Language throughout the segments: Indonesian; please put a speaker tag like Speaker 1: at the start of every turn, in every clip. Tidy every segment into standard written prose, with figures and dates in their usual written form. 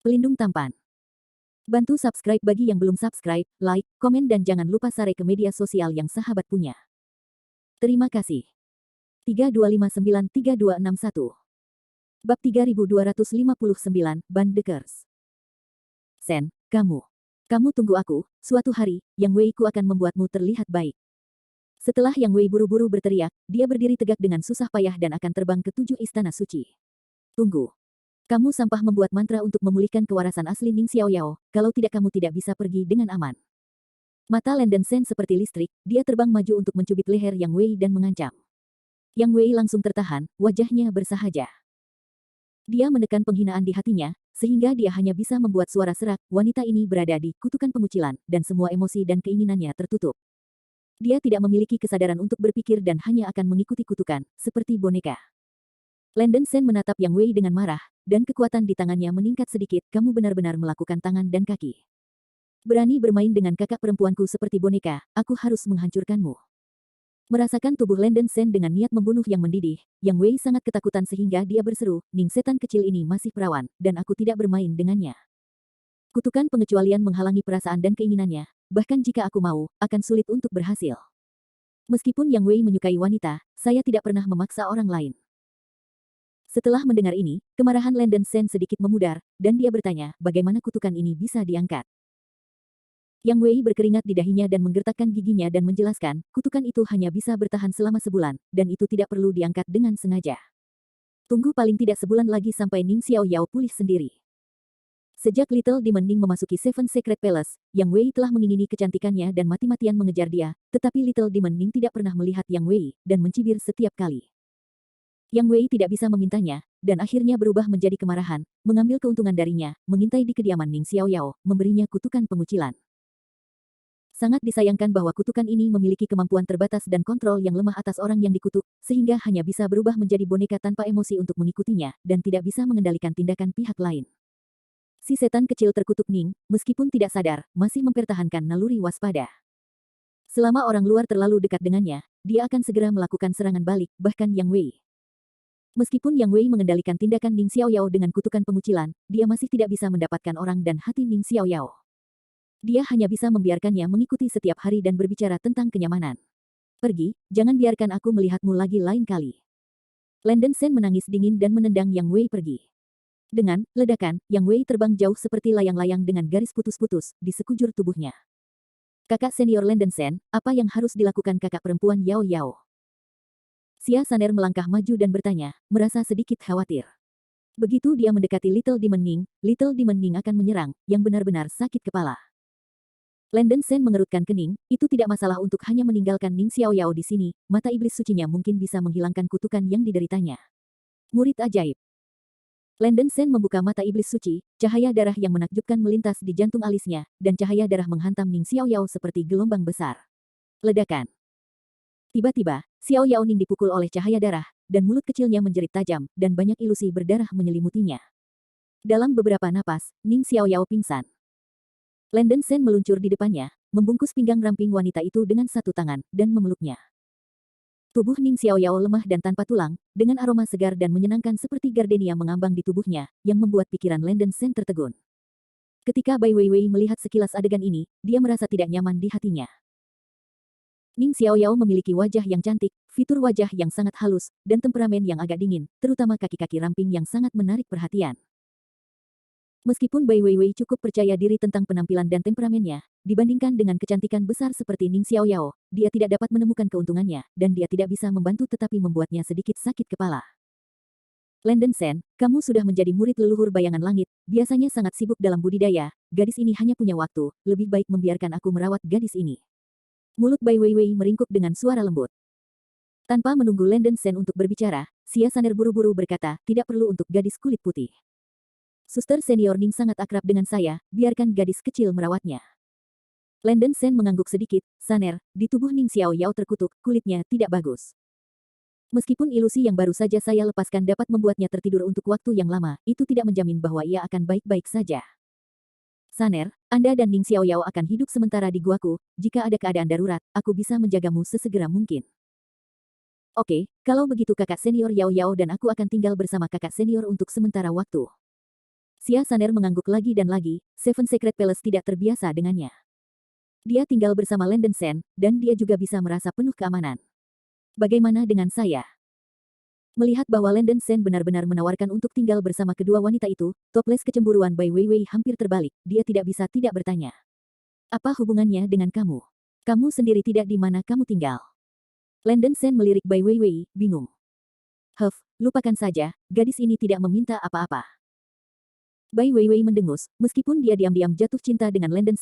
Speaker 1: Pelindung tampan. Bantu subscribe bagi yang belum subscribe, like, komen dan jangan lupa share ke media sosial yang sahabat punya. Terima kasih. 32593261 Bab 3259, Bandekers. Sen, kamu tunggu aku, suatu hari, Yang Wei ku akan membuatmu terlihat baik. Setelah Yang Wei buru-buru berteriak, dia berdiri tegak dengan susah payah dan akan terbang ke 7 istana suci. Tunggu. Kamu sampah membuat mantra untuk memulihkan kewarasan asli Ning Xiaoyao, kalau tidak kamu tidak bisa pergi dengan aman. Mata Landen Sen seperti listrik, dia terbang maju untuk mencubit leher Yang Wei dan mengancam. Yang Wei langsung tertahan, wajahnya bersahaja. Dia menekan penghinaan di hatinya, sehingga dia hanya bisa membuat suara serak. Wanita ini berada di kutukan pengucilan, dan semua emosi dan keinginannya tertutup. Dia tidak memiliki kesadaran untuk berpikir dan hanya akan mengikuti kutukan, seperti boneka. Landen Sen menatap Yang Wei dengan marah, dan kekuatan di tangannya meningkat sedikit. Kamu benar-benar melakukan tangan dan kaki. Berani bermain dengan kakak perempuanku seperti boneka, aku harus menghancurkanmu. Merasakan tubuh Landen Sen dengan niat membunuh yang mendidih, Yang Wei sangat ketakutan sehingga dia berseru, Ning setan kecil ini masih perawan, dan aku tidak bermain dengannya. Kutukan pengecualian menghalangi perasaan dan keinginannya, bahkan jika aku mau, akan sulit untuk berhasil. Meskipun Yang Wei menyukai wanita, saya tidak pernah memaksa orang lain. Setelah mendengar ini, kemarahan Landen Sen sedikit memudar, dan dia bertanya, bagaimana kutukan ini bisa diangkat? Yang Wei berkeringat di dahinya dan menggertakkan giginya dan menjelaskan, kutukan itu hanya bisa bertahan selama sebulan, dan itu tidak perlu diangkat dengan sengaja. Tunggu paling tidak sebulan lagi sampai Ning Xiaoyao pulih sendiri. Sejak Little Demon Ning memasuki Seven Secret Palace, Yang Wei telah mengingini kecantikannya dan mati-matian mengejar dia, tetapi Little Demon Ning tidak pernah melihat Yang Wei, dan mencibir setiap kali. Yang Wei tidak bisa memintanya, dan akhirnya berubah menjadi kemarahan, mengambil keuntungan darinya, mengintai di kediaman Ning Xiaoyao, memberinya kutukan pengucilan. Sangat disayangkan bahwa kutukan ini memiliki kemampuan terbatas dan kontrol yang lemah atas orang yang dikutuk, sehingga hanya bisa berubah menjadi boneka tanpa emosi untuk mengikutinya, dan tidak bisa mengendalikan tindakan pihak lain. Si setan kecil terkutuk Ning, meskipun tidak sadar, masih mempertahankan naluri waspada. Selama orang luar terlalu dekat dengannya, dia akan segera melakukan serangan balik, bahkan Yang Wei. Meskipun Yang Wei mengendalikan tindakan Ning Xiaoyao dengan kutukan pengucilan, dia masih tidak bisa mendapatkan orang dan hati Ning Xiaoyao. Dia hanya bisa membiarkannya mengikuti setiap hari dan berbicara tentang kenyamanan. Pergi, jangan biarkan aku melihatmu lagi lain kali. Landen Sen menangis dingin dan menendang Yang Wei pergi. Dengan ledakan, Yang Wei terbang jauh seperti layang-layang dengan garis putus-putus di sekujur tubuhnya. Kakak senior Landen Sen, apa yang harus dilakukan kakak perempuan Yao Yao? Xia Saner melangkah maju dan bertanya, merasa sedikit khawatir. Begitu dia mendekati Little Demon Ning akan menyerang, yang benar-benar sakit kepala. Landen Sen mengerutkan kening, itu tidak masalah untuk hanya meninggalkan Ning Xiaoyao di sini, mata iblis sucinya mungkin bisa menghilangkan kutukan yang dideritanya. Murid ajaib. Landen Sen membuka mata iblis suci, cahaya darah yang menakjubkan melintas di jantung alisnya, dan cahaya darah menghantam Ning Xiaoyao seperti gelombang besar. Ledakan. Tiba-tiba, Xiaoyao Ning dipukul oleh cahaya darah, dan mulut kecilnya menjerit tajam, dan banyak ilusi berdarah menyelimutinya. Dalam beberapa napas, Ning Xiaoyao pingsan. Landen Sen meluncur di depannya, membungkus pinggang ramping wanita itu dengan satu tangan, dan memeluknya. Tubuh Ning Xiaoyao lemah dan tanpa tulang, dengan aroma segar dan menyenangkan seperti gardenia mengambang di tubuhnya, yang membuat pikiran Landen Sen tertegun. Ketika Bai Weiwei melihat sekilas adegan ini, dia merasa tidak nyaman di hatinya. Ning Xiaoyao memiliki wajah yang cantik, fitur wajah yang sangat halus, dan temperamen yang agak dingin, terutama kaki-kaki ramping yang sangat menarik perhatian. Meskipun Bai Weiwei cukup percaya diri tentang penampilan dan temperamennya, dibandingkan dengan kecantikan besar seperti Ning Xiaoyao, dia tidak dapat menemukan keuntungannya, dan dia tidak bisa membantu tetapi membuatnya sedikit sakit kepala. Landen Sen, kamu sudah menjadi murid leluhur bayangan langit, biasanya sangat sibuk dalam budidaya, gadis ini hanya punya waktu, lebih baik membiarkan aku merawat gadis ini. Mulut Bai Weiwei meringkuk dengan suara lembut. Tanpa menunggu Landen Sen untuk berbicara, Xia Saner buru-buru berkata, tidak perlu untuk gadis kulit putih. Suster senior Ning sangat akrab dengan saya, biarkan gadis kecil merawatnya. Landen Sen mengangguk sedikit, Saner, di tubuh Ning Xiaoyao terkutuk, kulitnya tidak bagus. Meskipun ilusi yang baru saja saya lepaskan dapat membuatnya tertidur untuk waktu yang lama, itu tidak menjamin bahwa ia akan baik-baik saja. Saner, Anda dan Ning Xiaoyao akan hidup sementara di guaku, jika ada keadaan darurat, aku bisa menjagamu sesegera mungkin. Oke, kalau begitu kakak senior Yao Yao dan aku akan tinggal bersama kakak senior untuk sementara waktu. Xia Saner mengangguk lagi dan lagi, Seven Secret Palace tidak terbiasa dengannya. Dia tinggal bersama Landen Sen, dan dia juga bisa merasa penuh keamanan. Bagaimana dengan saya? Melihat bahwa Landen Sen benar-benar menawarkan untuk tinggal bersama kedua wanita itu, toples kecemburuan Bai Weiwei hampir terbalik, dia tidak bisa tidak bertanya. Apa hubungannya dengan kamu? Kamu sendiri tidak di mana kamu tinggal. Landen Sen melirik Bai Weiwei, bingung. Lupakan saja, gadis ini tidak meminta apa-apa. Bai Weiwei mendengus, meskipun dia diam-diam jatuh cinta dengan Landen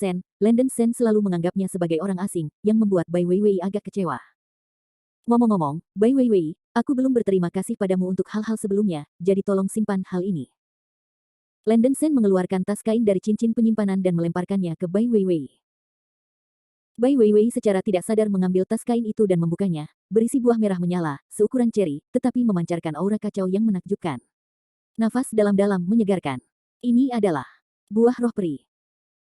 Speaker 1: Sen selalu menganggapnya sebagai orang asing, yang membuat Bai Weiwei agak kecewa. Ngomong-ngomong, Bai Weiwei, aku belum berterima kasih padamu untuk hal-hal sebelumnya, jadi tolong simpan hal ini. Landen Sen mengeluarkan tas kain dari cincin penyimpanan dan melemparkannya ke Bai Weiwei. Bai Weiwei secara tidak sadar mengambil tas kain itu dan membukanya, berisi buah merah menyala, seukuran ceri, tetapi memancarkan aura kacau yang menakjubkan. Nafas dalam-dalam menyegarkan. Ini adalah buah roh peri.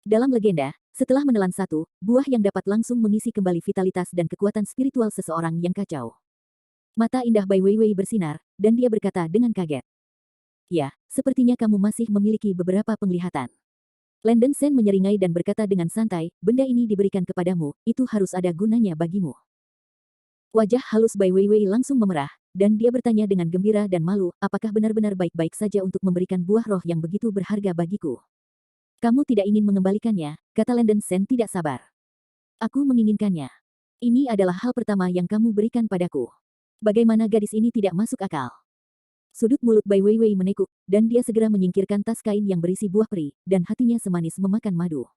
Speaker 1: Dalam legenda, setelah menelan satu, buah yang dapat langsung mengisi kembali vitalitas dan kekuatan spiritual seseorang yang kacau. Mata indah Bai Weiwei bersinar, dan dia berkata dengan kaget. Ya, sepertinya kamu masih memiliki beberapa penglihatan. Landen Sen menyeringai dan berkata dengan santai, benda ini diberikan kepadamu, itu harus ada gunanya bagimu. Wajah halus Bai Weiwei langsung memerah, dan dia bertanya dengan gembira dan malu, apakah benar-benar baik-baik saja untuk memberikan buah roh yang begitu berharga bagiku? Kamu tidak ingin mengembalikannya, kata Landen Sen tidak sabar. Aku menginginkannya. Ini adalah hal pertama yang kamu berikan padaku. Bagaimana gadis ini tidak masuk akal? Sudut mulut Bai Weiwei menekuk, dan dia segera menyingkirkan tas kain yang berisi buah peri, dan hatinya semanis memakan madu.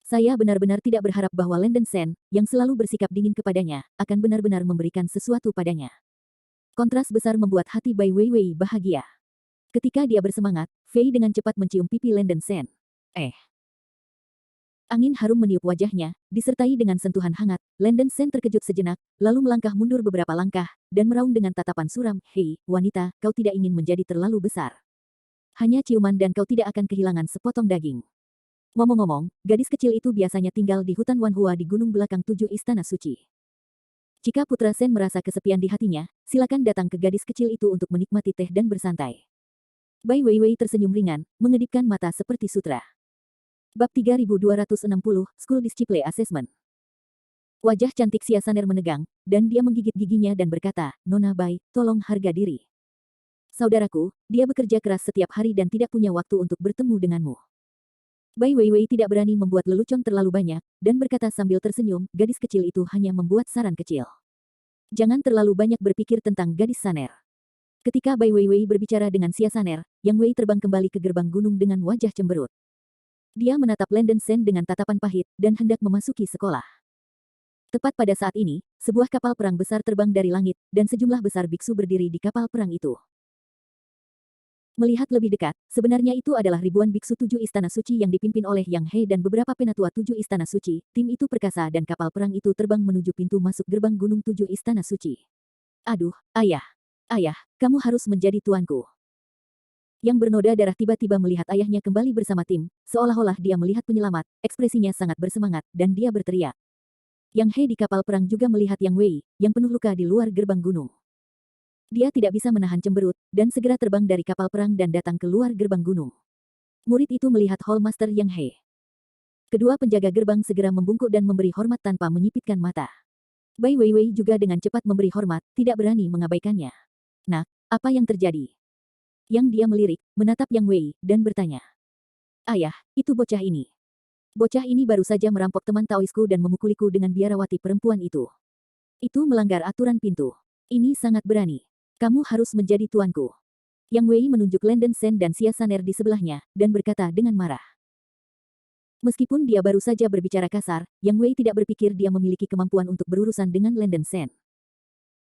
Speaker 1: Saya benar-benar tidak berharap bahwa Landen Sen, yang selalu bersikap dingin kepadanya, akan benar-benar memberikan sesuatu padanya. Kontras besar membuat hati Bai Weiwei bahagia. Ketika dia bersemangat, Fei dengan cepat mencium pipi Landen Sen. Angin harum meniup wajahnya, disertai dengan sentuhan hangat. Landen Sen terkejut sejenak, lalu melangkah mundur beberapa langkah, dan meraung dengan tatapan suram, hei, wanita, kau tidak ingin menjadi terlalu besar. Hanya ciuman dan kau tidak akan kehilangan sepotong daging. Ngomong-ngomong, gadis kecil itu biasanya tinggal di hutan Wanhua di gunung belakang 7 istana suci. Jika Putra Sen merasa kesepian di hatinya, silakan datang ke gadis kecil itu untuk menikmati teh dan bersantai. Bai Weiwei tersenyum ringan, mengedipkan mata seperti sutra. Bab 3260, School Discipline Assessment. Wajah cantik Xia Saner menegang, dan dia menggigit giginya dan berkata, Nona Bai, tolong harga diri. Saudaraku, dia bekerja keras setiap hari dan tidak punya waktu untuk bertemu denganmu. Bai Weiwei tidak berani membuat lelucon terlalu banyak, dan berkata sambil tersenyum, gadis kecil itu hanya membuat saran kecil. Jangan terlalu banyak berpikir tentang gadis Saner. Ketika Bai Weiwei berbicara dengan Xia Saner, Yang Wei terbang kembali ke gerbang gunung dengan wajah cemberut. Dia menatap Landen Sen dengan tatapan pahit, dan hendak memasuki sekolah. Tepat pada saat ini, sebuah kapal perang besar terbang dari langit, dan sejumlah besar biksu berdiri di kapal perang itu. Melihat lebih dekat, sebenarnya itu adalah ribuan biksu 7 istana suci yang dipimpin oleh Yang He dan beberapa penatua 7 istana suci. Tim itu perkasa dan kapal perang itu terbang menuju pintu masuk gerbang gunung 7 istana suci. Aduh, ayah. Ayah, kamu harus menjadi tuanku. Yang bernoda darah tiba-tiba melihat ayahnya kembali bersama tim, seolah-olah dia melihat penyelamat, ekspresinya sangat bersemangat, dan dia berteriak. Yang He di kapal perang juga melihat Yang Wei, yang penuh luka di luar gerbang gunung. Dia tidak bisa menahan cemberut, dan segera terbang dari kapal perang dan datang ke luar gerbang gunung. Murid itu melihat Hall Master Yang He. Kedua penjaga gerbang segera membungkuk dan memberi hormat tanpa menyipitkan mata. Bai Weiwei juga dengan cepat memberi hormat, tidak berani mengabaikannya. Nak, apa yang terjadi? Yang dia melirik, menatap Yang Wei, dan bertanya. Ayah, itu bocah ini. Bocah ini baru saja merampok teman Taoisku dan memukuliku dengan biarawati perempuan itu. Itu melanggar aturan pintu. Ini sangat berani. Kamu harus menjadi tuanku. Yang Wei menunjuk Landen Sen dan Xia Saner di sebelahnya, dan berkata dengan marah. Meskipun dia baru saja berbicara kasar, Yang Wei tidak berpikir dia memiliki kemampuan untuk berurusan dengan Landen Sen.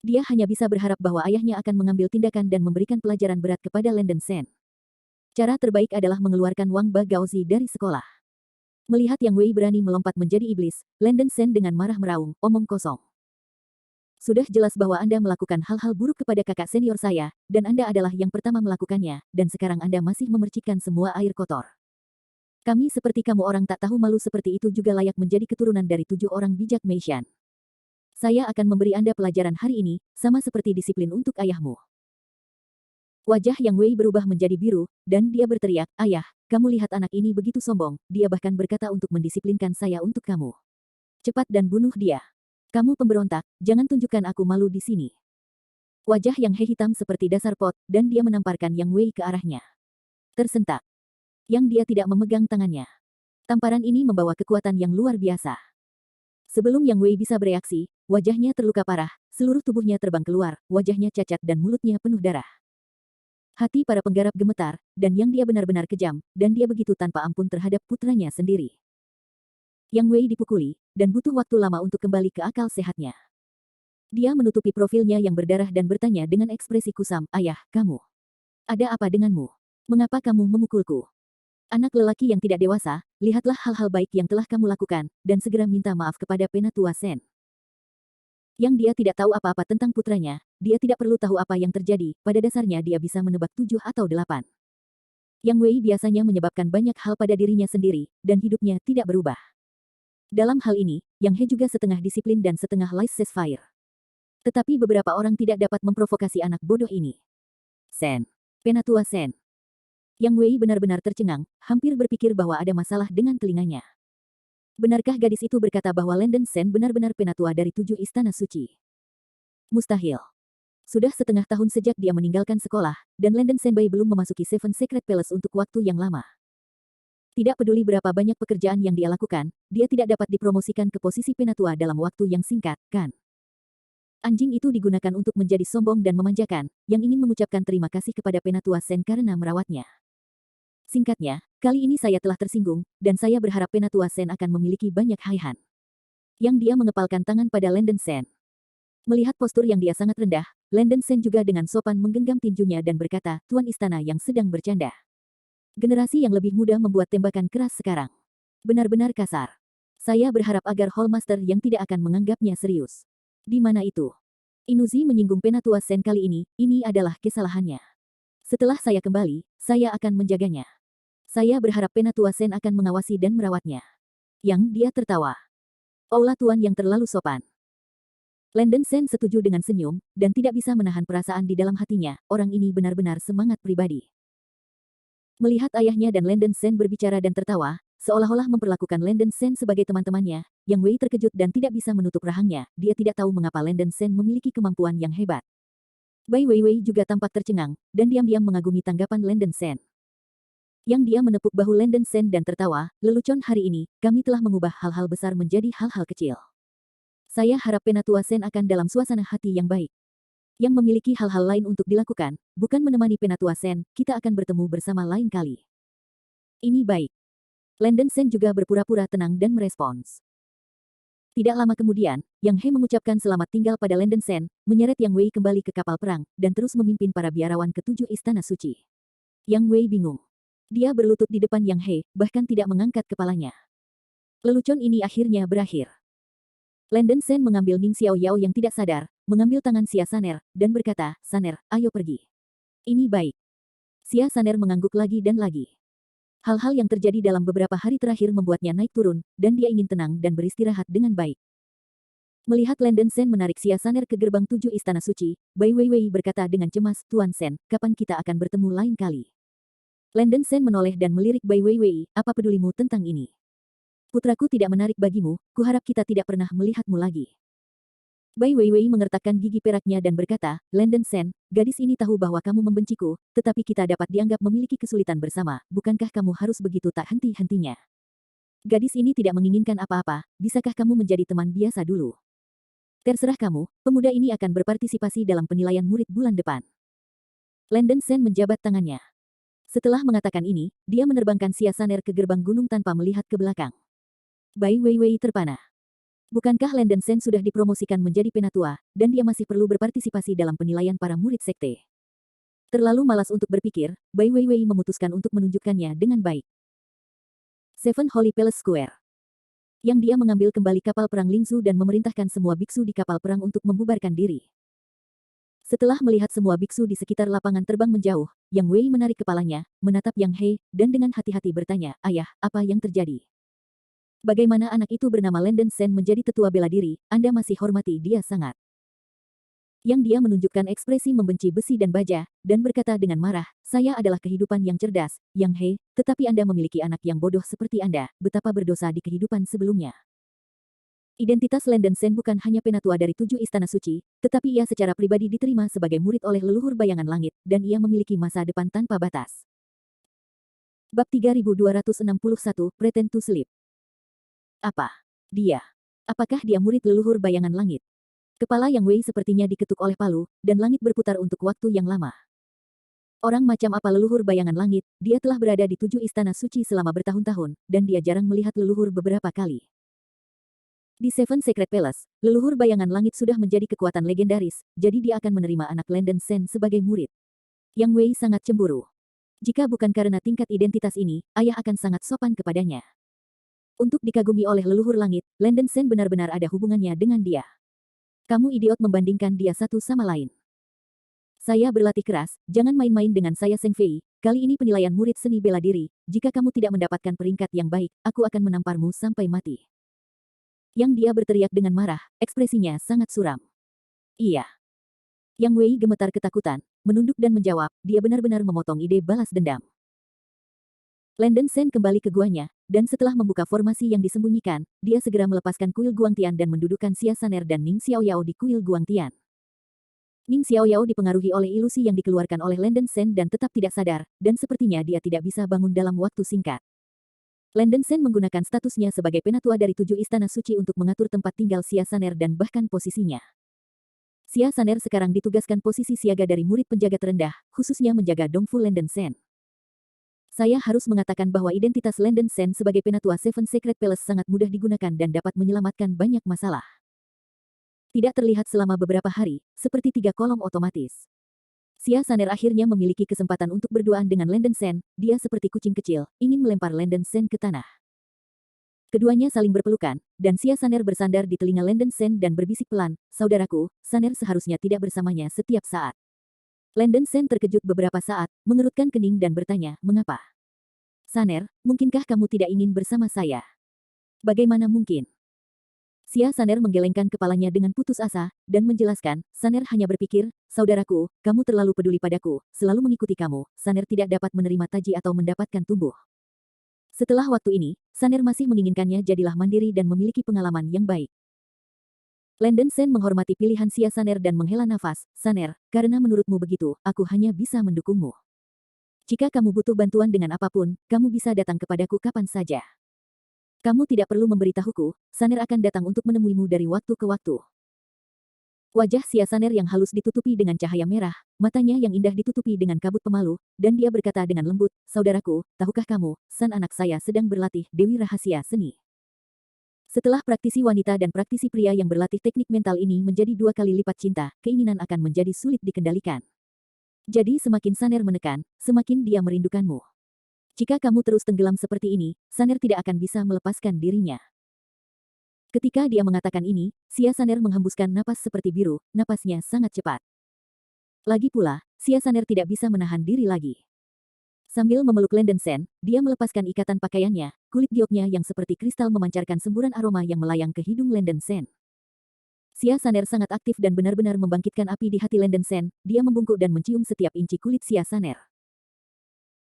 Speaker 1: Dia hanya bisa berharap bahwa ayahnya akan mengambil tindakan dan memberikan pelajaran berat kepada Landen Sen. Cara terbaik adalah mengeluarkan Wang Ba Gaozi dari sekolah. Melihat Yang Wei berani melompat menjadi iblis, Landen Sen dengan marah meraung, omong kosong. Sudah jelas bahwa Anda melakukan hal-hal buruk kepada kakak senior saya, dan Anda adalah yang pertama melakukannya, dan sekarang Anda masih memercikkan semua air kotor. Kami seperti kamu orang tak tahu malu seperti itu juga layak menjadi keturunan dari 7 orang bijak Meishan. Saya akan memberi Anda pelajaran hari ini, sama seperti disiplin untuk ayahmu. Wajah Yang Wei berubah menjadi biru, dan dia berteriak, "Ayah, kamu lihat anak ini begitu sombong, dia bahkan berkata untuk mendisiplinkan saya untuk kamu. Cepat dan bunuh dia. Kamu pemberontak, jangan tunjukkan aku malu di sini." Wajah Yang He hitam seperti dasar pot, dan dia menamparkan Yang Wei ke arahnya. Tersentak. Yang dia tidak memegang tangannya. Tamparan ini membawa kekuatan yang luar biasa. Sebelum Yang Wei bisa bereaksi, wajahnya terluka parah, seluruh tubuhnya terbang keluar, wajahnya cacat dan mulutnya penuh darah. Hati para penggarap gemetar, dan Yang dia benar-benar kejam, dan dia begitu tanpa ampun terhadap putranya sendiri. Yang Wei dipukuli, dan butuh waktu lama untuk kembali ke akal sehatnya. Dia menutupi profilnya yang berdarah dan bertanya dengan ekspresi kusam, "Ayah, kamu. Ada apa denganmu? Mengapa kamu memukulku? Anak lelaki yang tidak dewasa, lihatlah hal-hal baik yang telah kamu lakukan, dan segera minta maaf kepada Penatua Sen." Yang dia tidak tahu apa-apa tentang putranya, dia tidak perlu tahu apa yang terjadi, pada dasarnya dia bisa menebak 7 atau 8. Yang Wei biasanya menyebabkan banyak hal pada dirinya sendiri, dan hidupnya tidak berubah. Dalam hal ini, Yang He juga setengah disiplin dan setengah laissez-faire. Tetapi beberapa orang tidak dapat memprovokasi anak bodoh ini. Sen. Penatua Sen. Yang Wei benar-benar tercengang, hampir berpikir bahwa ada masalah dengan telinganya. Benarkah gadis itu berkata bahwa Landen Sen benar-benar penatua dari 7 istana suci? Mustahil. Sudah setengah tahun sejak dia meninggalkan sekolah, dan Landen Senbai belum memasuki Seven Secret Palace untuk waktu yang lama. Tidak peduli berapa banyak pekerjaan yang dia lakukan, dia tidak dapat dipromosikan ke posisi penatua dalam waktu yang singkat, kan? Anjing itu digunakan untuk menjadi sombong dan memanjakan, yang ingin mengucapkan terima kasih kepada Penatua Sen karena merawatnya. Singkatnya, kali ini saya telah tersinggung, dan saya berharap Penatua Sen akan memiliki banyak haihan. Yang dia mengepalkan tangan pada Landen Sen. Melihat postur yang dia sangat rendah, Landen Sen juga dengan sopan menggenggam tinjunya dan berkata, "Tuan istana yang sedang bercanda. Generasi yang lebih muda membuat tembakan keras sekarang. Benar-benar kasar. Saya berharap agar Hallmaster yang tidak akan menganggapnya serius." Di mana itu? Inuzi menyinggung Penatua Sen kali ini adalah kesalahannya. Setelah saya kembali, saya akan menjaganya. Saya berharap Penatua Sen akan mengawasi dan merawatnya. Yang dia tertawa. Oulah tuan yang terlalu sopan. Landen Sen setuju dengan senyum, dan tidak bisa menahan perasaan di dalam hatinya, orang ini benar-benar semangat pribadi. Melihat ayahnya dan Landen Sen berbicara dan tertawa, seolah-olah memperlakukan Landen Sen sebagai teman-temannya, Yang Wei terkejut dan tidak bisa menutup rahangnya, dia tidak tahu mengapa Landen Sen memiliki kemampuan yang hebat. Bai Weiwei juga tampak tercengang, dan diam-diam mengagumi tanggapan Landen Sen. Yang dia menepuk bahu Landen Sen dan tertawa, "Lelucon hari ini, kami telah mengubah hal-hal besar menjadi hal-hal kecil. Saya harap Penatua Sen akan dalam suasana hati yang baik. Yang memiliki hal-hal lain untuk dilakukan, bukan menemani Penatua Sen, kita akan bertemu bersama lain kali." Ini baik. Landen Sen juga berpura-pura tenang dan merespons. Tidak lama kemudian, Yang He mengucapkan selamat tinggal pada Landen Sen, menyeret Yang Wei kembali ke kapal perang, dan terus memimpin para biarawan ke 7 istana suci. Yang Wei bingung. Dia berlutut di depan Yang He, bahkan tidak mengangkat kepalanya. Lelucon ini akhirnya berakhir. Landen Sen mengambil Ning Xiao Yao yang tidak sadar, mengambil tangan Xia Saner, dan berkata, "Saner, ayo pergi." Ini baik. Xia Saner mengangguk lagi dan lagi. Hal-hal yang terjadi dalam beberapa hari terakhir membuatnya naik turun, dan dia ingin tenang dan beristirahat dengan baik. Melihat Landen Sen menarik Xia Saner ke gerbang 7 istana suci, Bai Weiwei berkata dengan cemas, "Tuan Sen, kapan kita akan bertemu lain kali?" Landen Sen menoleh dan melirik Bai Weiwei, "Apa pedulimu tentang ini? Putraku tidak menarik bagimu, kuharap kita tidak pernah melihatmu lagi." Bai Weiwei mengertakkan gigi peraknya dan berkata, "Landen Sen, gadis ini tahu bahwa kamu membenciku, tetapi kita dapat dianggap memiliki kesulitan bersama, bukankah kamu harus begitu tak henti-hentinya? Gadis ini tidak menginginkan apa-apa, bisakah kamu menjadi teman biasa dulu? Terserah kamu, pemuda ini akan berpartisipasi dalam penilaian murid bulan depan." Landen Sen menjabat tangannya. Setelah mengatakan ini, dia menerbangkan Xia Saner ke gerbang gunung tanpa melihat ke belakang. Bai Weiwei terpana. Bukankah Landen Sen sudah dipromosikan menjadi penatua, dan dia masih perlu berpartisipasi dalam penilaian para murid sekte? Terlalu malas untuk berpikir, Bai Weiwei memutuskan untuk menunjukkannya dengan baik. Seven Holy Palace Square. Yang dia mengambil kembali kapal perang Lingzu dan memerintahkan semua biksu di kapal perang untuk membubarkan diri. Setelah melihat semua biksu di sekitar lapangan terbang menjauh, Yang Wei menarik kepalanya, menatap Yang He, dan dengan hati-hati bertanya, "Ayah, apa yang terjadi? Bagaimana anak itu bernama Landen Sen menjadi tetua bela diri, Anda masih hormati dia sangat." Yang dia menunjukkan ekspresi membenci besi dan baja, dan berkata dengan marah, saya adalah kehidupan yang cerdas, Yang He, tetapi Anda memiliki anak yang bodoh seperti Anda, betapa berdosa di kehidupan sebelumnya. Identitas Landen Sen bukan hanya penatua dari 7 istana suci, tetapi ia secara pribadi diterima sebagai murid oleh leluhur bayangan langit, dan ia memiliki masa depan tanpa batas. Bab 3261, Pretend to Sleep. Apa? Dia. Apakah dia murid leluhur bayangan langit? Kepala Yang Wei sepertinya diketuk oleh palu, dan langit berputar untuk waktu yang lama. Orang macam apa leluhur bayangan langit, dia telah berada di 7 istana suci selama bertahun-tahun, dan dia jarang melihat leluhur beberapa kali. Di Seven Secret Palace, leluhur bayangan langit sudah menjadi kekuatan legendaris, jadi dia akan menerima anak Landen Sen sebagai murid. Yang Wei sangat cemburu. Jika bukan karena tingkat identitas ini, ayah akan sangat sopan kepadanya. Untuk dikagumi oleh leluhur langit, Landen Sen benar-benar ada hubungannya dengan dia. Kamu idiot membandingkan dia satu sama lain. Saya berlatih keras, jangan main-main dengan saya Zheng Fei, kali ini penilaian murid seni bela diri, jika kamu tidak mendapatkan peringkat yang baik, aku akan menamparmu sampai mati. Yang dia berteriak dengan marah, ekspresinya sangat suram. Iya. Yang Wei gemetar ketakutan, menunduk dan menjawab, dia benar-benar memotong ide balas dendam. Landen Sen kembali ke guanya, dan setelah membuka formasi yang disembunyikan, dia segera melepaskan kuil Guangtian dan mendudukkan Xia Saner dan Ning Xiaoyao di kuil Guangtian. Ning Xiaoyao dipengaruhi oleh ilusi yang dikeluarkan oleh Landen Sen dan tetap tidak sadar, dan sepertinya dia tidak bisa bangun dalam waktu singkat. Landen Sen menggunakan statusnya sebagai penatua dari 7 istana suci untuk mengatur tempat tinggal Xia Saner dan bahkan posisinya. Xia Saner sekarang ditugaskan posisi siaga dari murid penjaga terendah, khususnya menjaga Dongfu Landen Sen. Saya harus mengatakan bahwa identitas Landen Sen sebagai penatua Seven Secret Palace sangat mudah digunakan dan dapat menyelamatkan banyak masalah. Tidak terlihat selama beberapa hari, seperti 3 kolom otomatis. Xia Saner akhirnya memiliki kesempatan untuk berduaan dengan Landen Sen, dia seperti kucing kecil, ingin melempar Landen Sen ke tanah. Keduanya saling berpelukan, dan Xia Saner bersandar di telinga Landen Sen dan berbisik pelan, saudaraku, Saner seharusnya tidak bersamanya setiap saat. Landen Sen terkejut beberapa saat, mengerutkan kening dan bertanya, mengapa? Saner, mungkinkah kamu tidak ingin bersama saya? Bagaimana mungkin? Xia Saner menggelengkan kepalanya dengan putus asa, dan menjelaskan, Saner hanya berpikir, saudaraku, kamu terlalu peduli padaku, selalu mengikuti kamu, Saner tidak dapat menerima taji atau mendapatkan tumbuh. Setelah waktu ini, Saner masih menginginkannya jadilah mandiri dan memiliki pengalaman yang baik. Landen Sen menghormati pilihan Xia Saner dan menghela nafas, Saner, karena menurutmu begitu, aku hanya bisa mendukungmu. Jika kamu butuh bantuan dengan apapun, kamu bisa datang kepadaku kapan saja. Kamu tidak perlu memberitahuku, Saner akan datang untuk menemuimu dari waktu ke waktu. Wajah Xia Saner yang halus ditutupi dengan cahaya merah, matanya yang indah ditutupi dengan kabut pemalu, dan dia berkata dengan lembut, saudaraku, tahukah kamu, San anak saya sedang berlatih Dewi Rahasia Seni. Setelah praktisi wanita dan praktisi pria yang berlatih teknik mental ini menjadi 2 kali lipat cinta, keinginan akan menjadi sulit dikendalikan. Jadi semakin Saner menekan, semakin dia merindukanmu. Jika kamu terus tenggelam seperti ini, Saner tidak akan bisa melepaskan dirinya. Ketika dia mengatakan ini, Xia Saner menghembuskan napas seperti biru, napasnya sangat cepat. Lagi pula, Xia Saner tidak bisa menahan diri lagi. Sambil memeluk Landen Sen, dia melepaskan ikatan pakaiannya, kulit gioknya yang seperti kristal memancarkan semburan aroma yang melayang ke hidung Landen Sen. Xia Saner sangat aktif dan benar-benar membangkitkan api di hati Landen Sen, dia membungkuk dan mencium setiap inci kulit Xia Saner.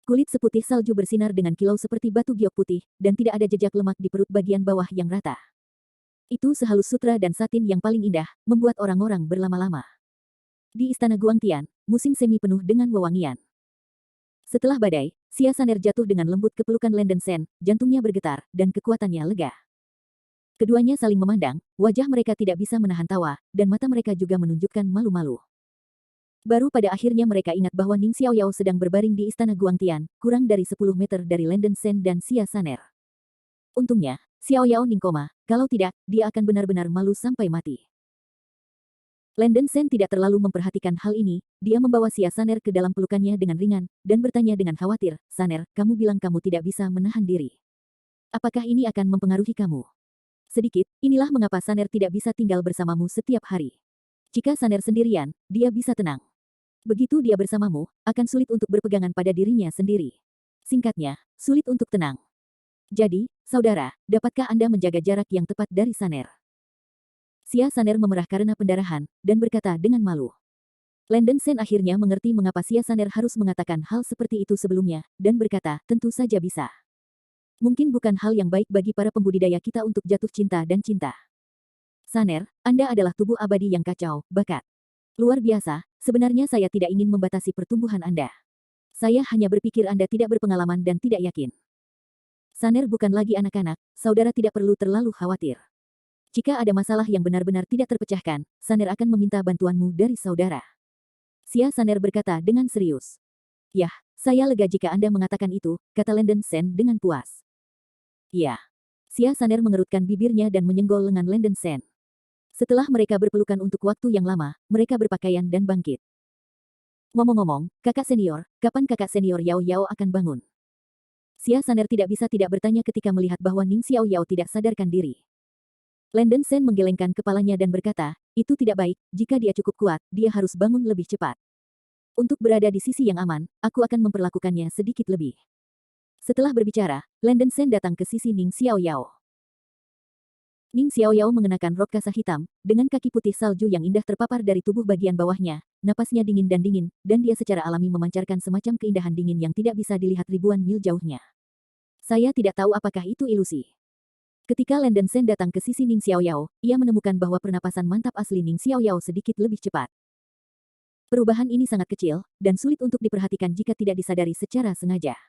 Speaker 1: Kulit seputih salju bersinar dengan kilau seperti batu giok putih, dan tidak ada jejak lemak di perut bagian bawah yang rata. Itu sehalus sutra dan satin yang paling indah, membuat orang-orang berlama-lama. Di Istana Guangtian, musim semi penuh dengan wewangian. Setelah badai, Xia Saner jatuh dengan lembut ke pelukan Landen Sen, jantungnya bergetar, dan kekuatannya lega. Keduanya saling memandang, wajah mereka tidak bisa menahan tawa, dan mata mereka juga menunjukkan malu-malu. Baru pada akhirnya mereka ingat bahwa Ning Xiaoyao sedang berbaring di Istana Guangtian, kurang dari 10 meter dari Landen Sen dan Xia Saner. Untungnya, Xiaoyao Ning koma, kalau tidak, dia akan benar-benar malu sampai mati. Landen Sen tidak terlalu memperhatikan hal ini, dia membawa Xia Saner ke dalam pelukannya dengan ringan, dan bertanya dengan khawatir, Saner, kamu bilang kamu tidak bisa menahan diri. Apakah ini akan mempengaruhi kamu? Sedikit, inilah mengapa Saner tidak bisa tinggal bersamamu setiap hari. Jika Saner sendirian, dia bisa tenang. Begitu dia bersamamu, akan sulit untuk berpegangan pada dirinya sendiri. Singkatnya, sulit untuk tenang. Jadi, saudara, dapatkah Anda menjaga jarak yang tepat dari Saner? Xia Saner memerah karena pendarahan, dan berkata dengan malu. Landen Sen akhirnya mengerti mengapa Xia Saner harus mengatakan hal seperti itu sebelumnya, dan berkata, tentu saja bisa. Mungkin bukan hal yang baik bagi para pembudidaya kita untuk jatuh cinta dan cinta. Saner, Anda adalah tubuh abadi yang kacau, bakat. Luar biasa, sebenarnya saya tidak ingin membatasi pertumbuhan Anda. Saya hanya berpikir Anda tidak berpengalaman dan tidak yakin. Saner bukan lagi anak-anak, saudara tidak perlu terlalu khawatir. Jika ada masalah yang benar-benar tidak terpecahkan, Saner akan meminta bantuanmu dari saudara. Xia Saner berkata dengan serius. Yah, saya lega jika Anda mengatakan itu, kata Landen Sen dengan puas. Ya. Xia Saner mengerutkan bibirnya dan menyenggol lengan Landen Sen. Setelah mereka berpelukan untuk waktu yang lama, mereka berpakaian dan bangkit. Ngomong-ngomong, kakak senior, kapan kakak senior Yao Yao akan bangun? Xia Saner tidak bisa tidak bertanya ketika melihat bahwa Ning Xiao Yao tidak sadarkan diri. Landen Sen menggelengkan kepalanya dan berkata, itu tidak baik, jika dia cukup kuat, dia harus bangun lebih cepat. Untuk berada di sisi yang aman, aku akan memperlakukannya sedikit lebih. Setelah berbicara, Landen Sen datang ke sisi Ning Xiao Yao. Ning Xiao Yao mengenakan rok kasah hitam, dengan kaki putih salju yang indah terpapar dari tubuh bagian bawahnya, napasnya dingin, dan dia secara alami memancarkan semacam keindahan dingin yang tidak bisa dilihat ribuan mil jauhnya. Saya tidak tahu apakah itu ilusi. Ketika Landen Sen datang ke sisi Ning Xiao Yao, ia menemukan bahwa pernapasan mantap asli Ning Xiao Yao sedikit lebih cepat. Perubahan ini sangat kecil, dan sulit untuk diperhatikan jika tidak disadari secara sengaja.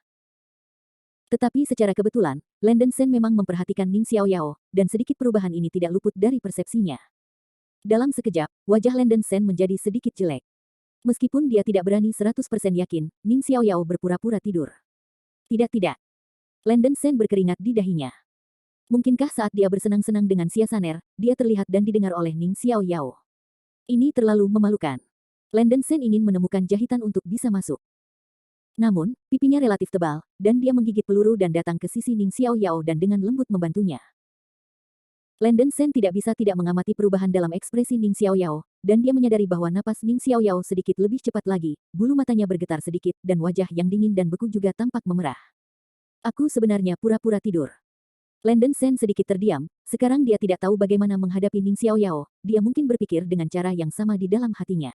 Speaker 1: Tetapi secara kebetulan, Landen Sen memang memperhatikan Ning Xiao Yao, dan sedikit perubahan ini tidak luput dari persepsinya. Dalam sekejap, wajah Landen Sen menjadi sedikit jelek. Meskipun dia tidak berani 100% yakin, Ning Xiao Yao berpura-pura tidur. Tidak. Landen Sen berkeringat di dahinya. Mungkinkah saat dia bersenang-senang dengan Xia Saner, dia terlihat dan didengar oleh Ning Xiao Yao? Ini terlalu memalukan. Landen Sen ingin menemukan jahitan untuk bisa masuk. Namun, pipinya relatif tebal, dan dia menggigit peluru dan datang ke sisi Ning Xiao Yao dan dengan lembut membantunya. Landen Sen tidak bisa tidak mengamati perubahan dalam ekspresi Ning Xiao Yao, dan dia menyadari bahwa napas Ning Xiao Yao sedikit lebih cepat lagi, bulu matanya bergetar sedikit, dan wajah yang dingin dan beku juga tampak memerah. Aku sebenarnya pura-pura tidur. Landen Sen sedikit terdiam, sekarang dia tidak tahu bagaimana menghadapi Ning Xiao Yao, dia mungkin berpikir dengan cara yang sama di dalam hatinya.